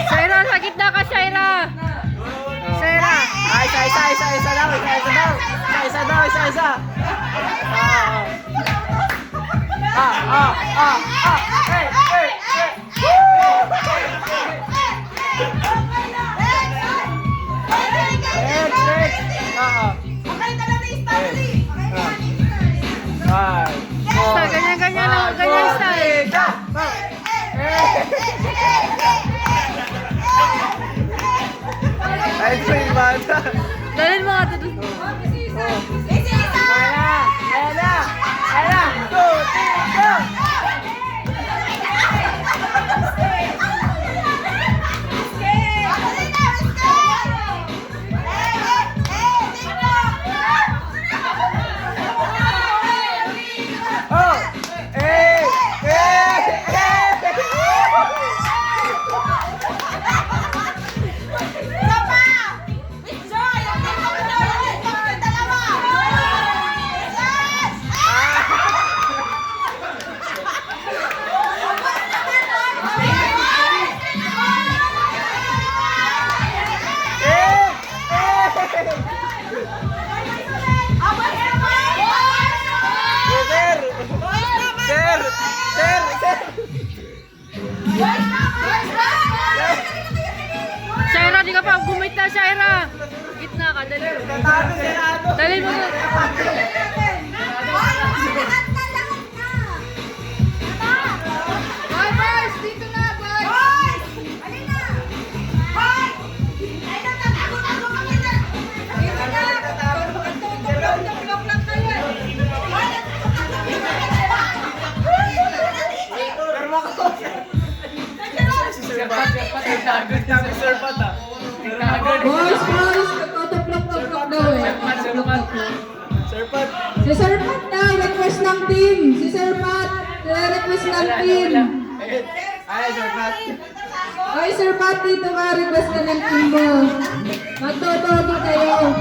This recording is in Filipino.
Shaira, sa gitna ka, Shaira. Shaira. Isa. Sa ganyan-ganyan lang, ganyan style. Ay, ito yung bata. Dalhin mo nga ito dun. Ayan na. 2, 3, go! Shaira, di ka pa gumit na, Shaira. Gitna ka, dali. Dali mo. Boys, nagtotoplok-toplok daw eh. Si Sir Pat daw, request ng team. Si Sir Pat, request ng team. Ay, Sir Pat, dito ka, request ka ng team mo. Magtotogi kayo.